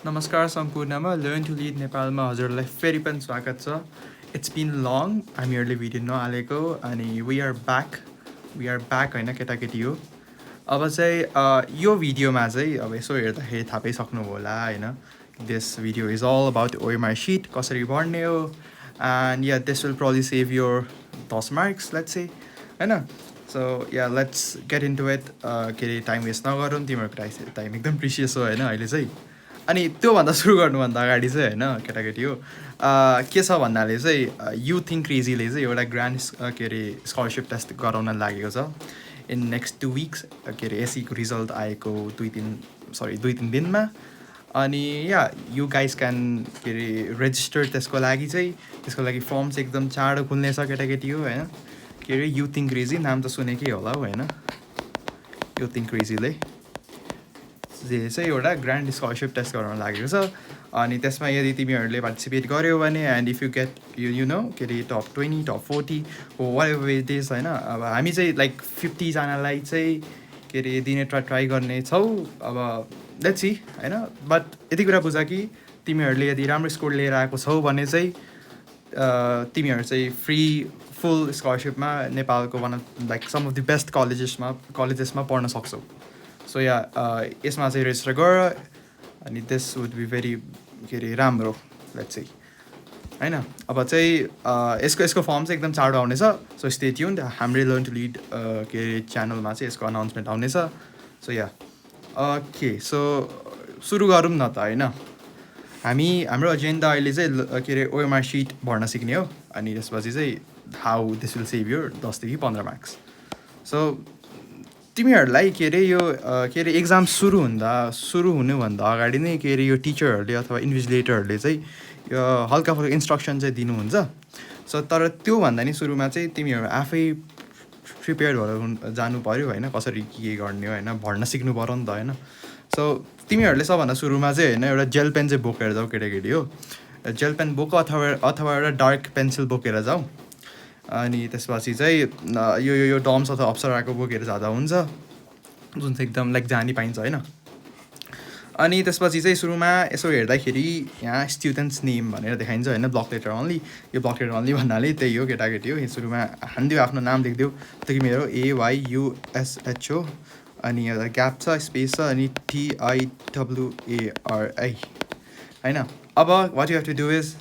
नमस्कार सम्पूर्णमा Learn2Lead नेपालमा हजुरलाई फेरि पनि स्वागत छ. It's been long. हामीहरूले भिडियो नहालेको अनि we are back हैन केटाकेटी हो. अब चाहिँ यो भिडियोमा चाहिँ अब यसो हेर्दाखेरि थाहा पाइसक्नु होला हैन. This video is all about OMR sheet कसरी बढ्ने हो and yeah, this will probably save your 10 marks, let's say हैन. So yeah, let's get into it. के टाइम वेस्ट नगरौँ, तिम्रो टाइम एकदम प्रिसियस हो हैन अहिले चाहिँ. अनि त्योभन्दा सुरु गर्नुभन्दा अगाडि चाहिँ हैन केटाकेटी हो के छ भन्नाले चाहिँ UThinkCrazyले चाहिँ एउटा ग्रान्ड के अरे स्कलरसिप टेस्ट गराउन लागेको छ इन नेक्स्ट 2 weeks. के अरे एसीको रिजल्ट आएको 2-3 दिनमा. अनि या यु गाइज क्यान के अरे रेजिस्टर त्यसको लागि फर्म चाहिँ एकदम चाँडो खुल्नेछ केटाकेटी हो हैन. के अरे UThinkCrazy नाम त सुनेकै होला हो हैन. UThinkCrazyले चाहिँ एउटा ग्रान्ड स्कलरसिप टेस्ट गराउन लागेको छ. अनि त्यसमा यदि तिमीहरूले पार्टिसिपेट गर्यो भने and if you get you know के अरे top 20 top 40 whatever it is होइन. अब हामी चाहिँ लाइक 50 जनालाई चाहिँ के अरे दिने ट्राई गर्ने छौँ. अब लेट्स सी होइन. बट यति कुरा बुझ कि तिमीहरूले यदि राम्रो स्कोर लिएर आएको छौ भने चाहिँ तिमीहरू चाहिँ फ्री फुल स्कलरसिपमा नेपालको one of like some of the best कलेजेसमा पढ्न सक्छौ. सो या यसमा चाहिँ रेजिस्टर गर अनि दिस वुड बी भेरी के अरे राम्रो लेट्स चाहिँ होइन. अब चाहिँ यसको फर्म चाहिँ एकदम चाँडो आउनेछ. So stay tuned. हाम्रो Learn2Lead के अरे च्यानलमा चाहिँ यसको अनाउन्समेन्ट आउनेछ. सो या ओके. सो सुरु गरौँ न त होइन. हाम्रो एजेन्डा अहिले चाहिँ के अरे OMR सिट भर्न सिक्ने हो. अनि त्यसपछि चाहिँ how this will save your 10 देखि 15 मार्क्स. सो तिमीहरूलाई के अरे यो के अरे एक्जाम सुरु हुनुभन्दा अगाडि नै के अरे यो टिचरहरूले अथवा इन्भिजिलेटरहरूले चाहिँ यो हल्का फुल्का इन्स्ट्रक्सन चाहिँ दिनुहुन्छ. सो तर त्योभन्दा नि सुरुमा चाहिँ तिमीहरू आफै प्रिपेयर भएर जानु पऱ्यो होइन. कसरी के गर्ने हो होइन. भर्न सिक्नु पऱ्यो नि त होइन. सो तिमीहरूले सबभन्दा सुरुमा चाहिँ होइन एउटा जेल पेन चाहिँ बोकेर जाऊ केटाकेटी हो. जेल पेन बोक अथवा एउटा डार्क पेन्सिल बोकेर जाऊ. अनि त्यसपछि चाहिँ यो डम्स अथवा अप्सराको बोकेर जाँदा हुन्छ जुन चाहिँ एकदम लाइक जानी पाइन्छ होइन. अनि त्यसपछि चाहिँ सुरुमा यसो हेर्दाखेरि यहाँ स्टुडेन्ट्स नेम भनेर देखाइन्छ होइन. Block letter only. यो ब्लक लेटर अन्ली भन्नाले त्यही हो केटाकेटी हो. सुरुमा हानिदियो आफ्नो नाम लेखिदियो. त्यो मेरो AYUSHO अनि एउटा ग्याप छ स्पेस छ अनि TIWARI होइन. अब what you have to do is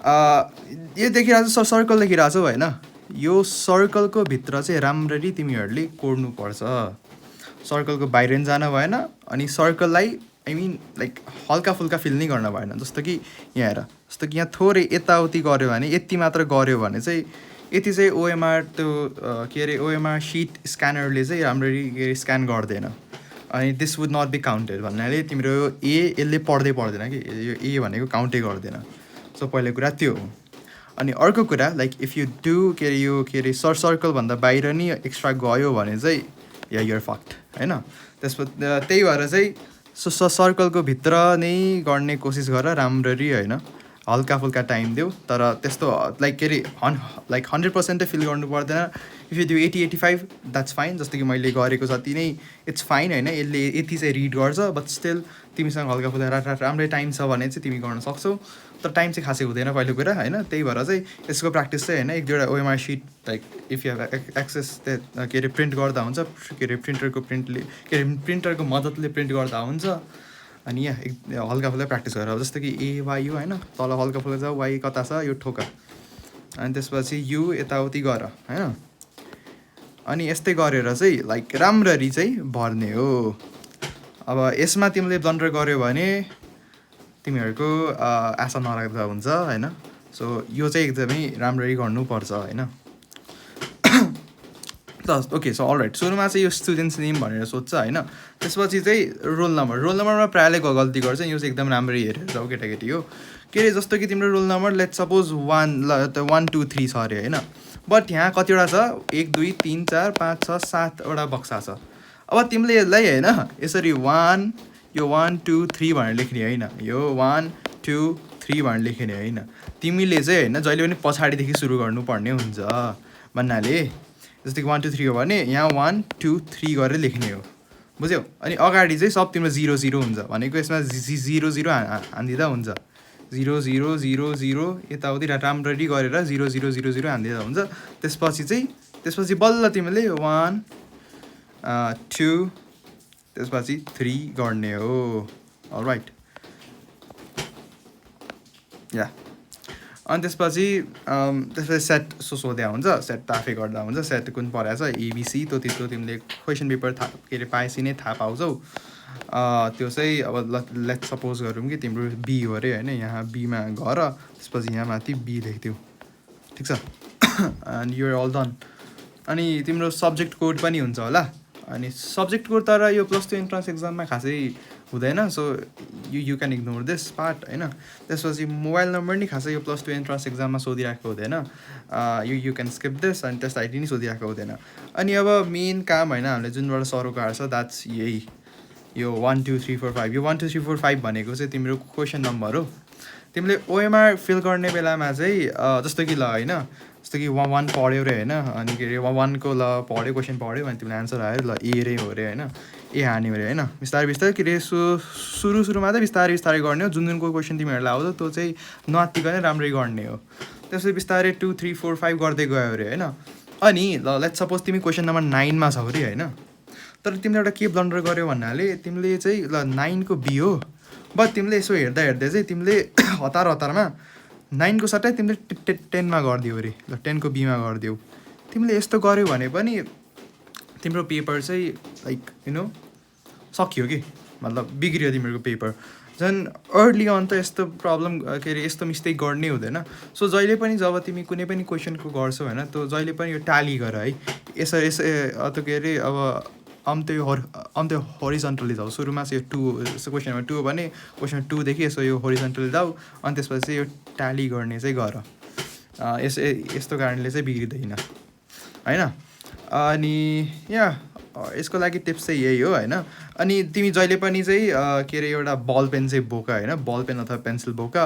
यो देखिरहेको छ सर्कल देखिरहेको छौ होइन. यो सर्कलको भित्र चाहिँ राम्ररी तिमीहरूले कोर्नुपर्छ. सर्कलको बाहिर नि जान भएन अनि सर्कललाई आई मिन लाइक हल्का फुल्का फिल नै गर्न भएन. जस्तो कि यहाँ हेर. जस्तो कि यहाँ थोरै यताउति गऱ्यो भने यति मात्र गऱ्यो भने चाहिँ यति चाहिँ OMR त्यो के अरे OMR सिट स्क्यानरले चाहिँ राम्ररी के अरे स्क्यान गर्दैन. अनि this would not be counted भन्नाले तिम्रो यसले पर्दैन कि यो ए भनेको काउन्टै गर्दैन. सो पहिलो कुरा त्यो हो. अनि अर्को कुरा लाइक इफ यु डु के अरे यो के अरे सर्कलभन्दा बाहिर नि एक्स्ट्रा गयो भने चाहिँ या युआर फक्ड होइन. त्यही भएर चाहिँ सर्कलको भित्र नै गर्ने कोसिस गर राम्ररी होइन. हल्का फुल्का टाइम देऊ तर त्यस्तो लाइक के अरे लाइक 100% फिल गर्नु पर्दैन. If you do 80-85 that's fine. जस्तो कि मैले गरेको जति नै इट्स फाइन होइन. यसले यति चाहिँ रिड गर्छ बट स्टिल तिमीसँग हल्का फुल्का राम्रै टाइम छ भने चाहिँ तिमी गर्न सक्छौ. तर टाइम चाहिँ खासै हुँदैन पहिलो कुरा होइन. त्यही भएर चाहिँ यसको प्र्याक्टिस चाहिँ होइन एक दुईवटा OMR sheet like if you have access के अरे प्रिन्ट गर्दा हुन्छ. के अरे प्रिन्टरको मद्दतले प्रिन्ट गर्दा हुन्छ. अनि यहाँ हल्का फुल्का प्र्याक्टिस गरेर जस्तो कि AYU होइन. तल हल्का फुल्का छ वाइ कता छ यो ठोका. अनि त्यसपछि यु यताउति गर होइन. अनि यस्तै गरेर चाहिँ लाइक राम्ररी चाहिँ भर्ने हो. अब यसमा तिमीले ब्लन्डर गऱ्यो भने तिमीहरूको आशा नराख्दा हुन्छ होइन. सो यो चाहिँ एकदमै राम्ररी गर्नुपर्छ होइन. ओके. So all right. सुरुमा चाहिँ यो स्टुडेन्ट्स नेम भनेर सोध्छ होइन. त्यसपछि चाहिँ रोल नम्बरमा प्रायःले गल्ती गर्छ. यो चाहिँ एकदम राम्ररी हेरेर जाऊ केटाकेटी हो. के अरे जस्तो कि तिम्रो रोल नम्बर लेट्स सपोज 1 2 3 छ अरे होइन. बट यहाँ कतिवटा छ 1 2 3 4 5 6 7वटा बक्सा छ. अब तिमीले यसलाई होइन यसरी 1 2 3 भनेर लेख्ने होइन. यो 1 2 3 भनेर लेख्ने होइन. तिमीले चाहिँ होइन जहिले पनि पछाडिदेखि सुरु गर्नुपर्ने हुन्छ भन्नाले जस्तो कि 1 2 3 हो भने यहाँ 1 2 3 गरेर लेख्ने हो. बुझ्यौ अनि अगाडि चाहिँ सब तिम्रो 0 0 हुन्छ भनेको यसमा 0 0 हानिदिँदा हुन्छ 0 0 0 0 यताउति राम्ररी गरेर 0 0 0 0 हानिदिँदा हुन्छ त्यसपछि बल्ल तिमीले 1 2 त्यसपछि 3 गर्ने हो अलराइट या अनि त्यसपछि सेट सोध्या हुन्छ सेट त आफै गर्दा हुन्छ सेट कुन परेको छ एबिसी त्यो तिमीले क्वेसन पेपर के अरे पाएपछि नै थाहा पाउँछौ त्यो चाहिँ अब लेट सपोज गरौँ कि तिम्रो बी हो अरे होइन यहाँ बीमा गर त्यसपछि यहाँ माथि बी लेख्थ्यौ ठिक छ एन्ड युआर अल डन अनि तिम्रो सब्जेक्ट कोड पनि हुन्छ होला अनि सब्जेक्ट कोड तर यो +2 इन्ट्रान्स एक्जाममा खासै हुँदैन so you can ignore this part होइन त्यसपछि मोबाइल नम्बर नि खासै यो +2 इन्ट्रान्स एक्जाममा सोधिरहेको हुँदैन यु क्यान स्किप दिस अनि त्यस आइडी नि सोधिरहेको हुँदैन अनि अब मेन काम होइन हामीले जुनबाट सरोको आएको छ द्याट्स यही यो 1 2 3 4 5 यो 1 2 3 4 5 भनेको चाहिँ तिम्रो क्वेसन नम्बर हो तिमीले ओएमआर फिल गर्ने बेलामा चाहिँ जस्तो कि ल होइन जस्तो कि 1 पढ्यो अरे होइन अनि के अरे 1 को ल पढ्यो क्वेसन पढ्यो अनि तिमीले आन्सर आयो ल ए रे हो अरे होइन ए हान्यो अरे होइन बिस्तारै बिस्तारै के अरे सुरुमा चाहिँ बिस्तारै गर्ने हो जुनको क्वेसन तिमीहरूलाई आउँछ त्यो चाहिँ नआत्तिकन राम्ररी गर्ने हो त्यसपछि बिस्तारै 2 3 4 5 गर्दै गयो अरे होइन अनि ल लेट्स सपोज तिमी क्वेसन नम्बर 9 मा छौ अरे होइन तर तिमीले एउटा के ब्लन्डर गर्यो भन्नाले तिमीले चाहिँ ल 9 को बी हो बट तिमीले यसो हेर्दा चाहिँ तिमीले हतारमा 9 को सट्टै तिमीले 10 मा गरिदियो अरे ल 10 को बीमा गरिदियौ तिमीले यस्तो गर्यो भने पनि तिम्रो पेपर चाहिँ लाइक सक्यो कि मतलब बिग्रियो तिम्रो पेपर झन् अर्ली अन त यस्तो प्रब्लम के अरे यस्तो मिस्टेक गर्नै हुँदैन सो जहिले पनि जब तिमी कुनै पनि क्वेसनको गर्छौ होइन त्यो जहिले पनि यो ट्याली गर है यसो के अरे अब अन्त्य होरिजन्टली जाऊ सुरुमा चाहिँ यो 2 क्वेसन नम्बर 2 हो भने क्वेसन 2 देखि यसो यो होरिजन्टली जाऊ अनि त्यसपछि चाहिँ यो ट्याली गर्ने चाहिँ गर यस्तो कारणले चाहिँ बिग्रिँदैन होइन अनि यसको लागि टिप्स चाहिँ यही हो होइन अनि तिमी जहिले पनि चाहिँ के अरे एउटा बल पेन चाहिँ बोक होइन बल पेन अथवा पेन्सिल बोक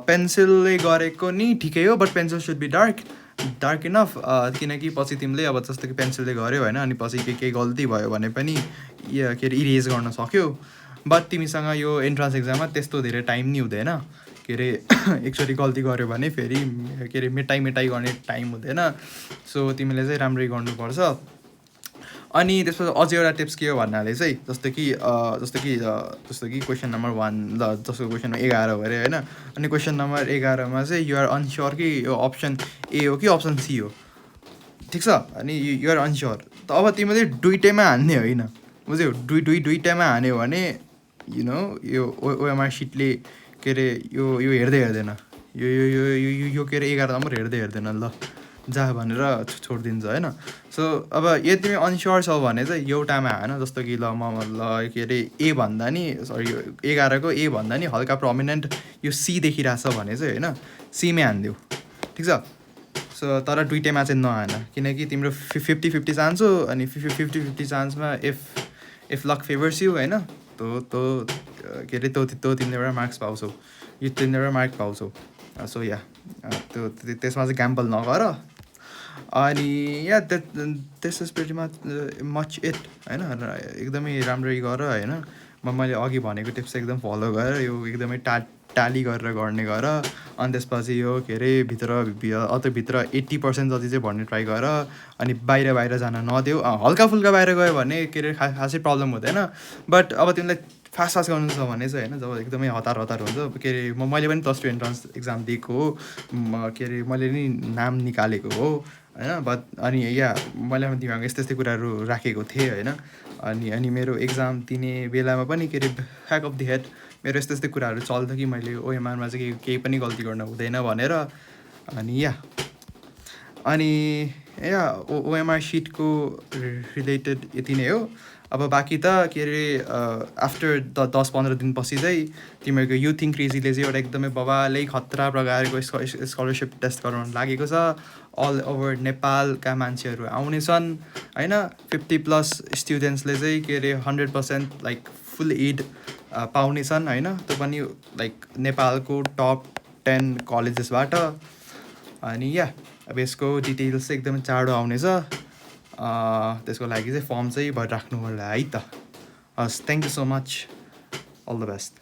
पेन्सिलले गरेको नि ठिकै हो but pencil should be dark enough किनकि पछि तिमीले अब जस्तो कि पेन्सिलले गऱ्यो होइन अनि पछि केही गल्ती भयो भने पनि के अरे इरेज गर्न सक्यो बट तिमीसँग यो इन्ट्रान्स एक्जाममा त्यस्तो धेरै टाइम नि हुँदैन के अरे एकचोटि गल्ती गऱ्यो भने फेरि के अरे मेटाइ गर्ने टाइम हुँदैन सो तिमीले चाहिँ राम्ररी गर्नुपर्छ अनि त्यसपछि अझै एउटा टिप्स के हो भन्नाले चाहिँ जस्तो कि क्वेसन नम्बर 1 ल जस्तो क्वेसन नम्बर 11 हो अरे होइन अनि क्वेसन नम्बर 11 मा चाहिँ युआर अनस्योर कि यो अप्सन ए हो कि अप्सन सी हो ठिक छ अनि युआर अनस्योर त अब तिमीले दुइटैमा हान्ने होइन बुझ्यौ दुइटैमा हान्यो भने यो ओएमआर सिटले के अरे यो हेर्दै हेर्दैन यो के अरे 11 नम्बर हेर्दैन ल जा भनेर छोडिदिन्छ होइन सो अब यदि तिमी अनस्योर छौ भने चाहिँ एउटामा हान जस्तो कि ल के अरे ए भन्दा नि सरी यो 11 को ए भन्दा नि हल्का प्रोमिनेन्ट यो सी देखिरहेछ भने चाहिँ होइन सीमै हानिदेऊ ठिक छ सो तर दुइटैमा चाहिँ नहान किनकि तिम्रो 50-50 चान्स हो अनि 50-50 चान्समा इफ लक फेभर्स यु होइन त्यो के अरे त्यो तिमीले एउटा मार्क्स पाउँछौ यो तिमीले एउटा मार्क पाउँछौ सो त्यो त्यसमा चाहिँ ग्याम्बल नगर अनि this is pretty much it होइन एकदमै राम्ररी गर होइन मैले अघि भनेको टिप्स एकदम फलो गरेर यो एकदमै टाली गरेर गर्ने गर अनि त्यसपछि यो के अरे भित्र 80% जति चाहिँ भन्ने ट्राई गर अनि बाहिर जान नदेऊ हल्का फुल्का बाहिर गयो भने के अरे खासै प्रब्लम हुँदैन बट अब तिमीलाई फास्ट गर्नु छ भने चाहिँ होइन जब एकदमै हतार हुन्छ के अरे मैले पनि +2 इन्ट्रान्स एक्जाम दिएको हो के अरे मैले नि नाम निकालेको हो होइन बट अनि मैले दिमागमा यस्तै कुराहरू राखेको थिएँ होइन अनि मेरो एक्जाम दिने बेलामा पनि के अरे ब्याक अफ द हेड मेरो यस्तै कुराहरू चल्थ्यो कि मैले ओएमआरमा चाहिँ केही पनि गल्ती गर्न हुँदैन भनेर अनि ओएमआर सिटको रिलेटेड यति नै हो अब बाँकी त के अरे आफ्टर 10-15 दिनपछि चाहिँ तिमीहरूको युथिङ्क्रेजीले चाहिँ एउटा एकदमै बबालै खतरा प्रकारको स्कलरसिप टेस्ट गराउन लागेको छ अल ओभर नेपालका मान्छेहरू आउनेछन् होइन 50+ स्टुडेन्ट्सले चाहिँ के अरे 100% लाइक फुल एड पाउनेछन् होइन त्यो पनि लाइक नेपालको टप 10 कलेजेसबाट अनि अब यसको डिटेल्स चाहिँ एकदमै चाँडो आउनेछ त्यसको लागि चाहिँ फर्म चाहिँ भरिराख्नु होला है त। हस् thank you so much all the best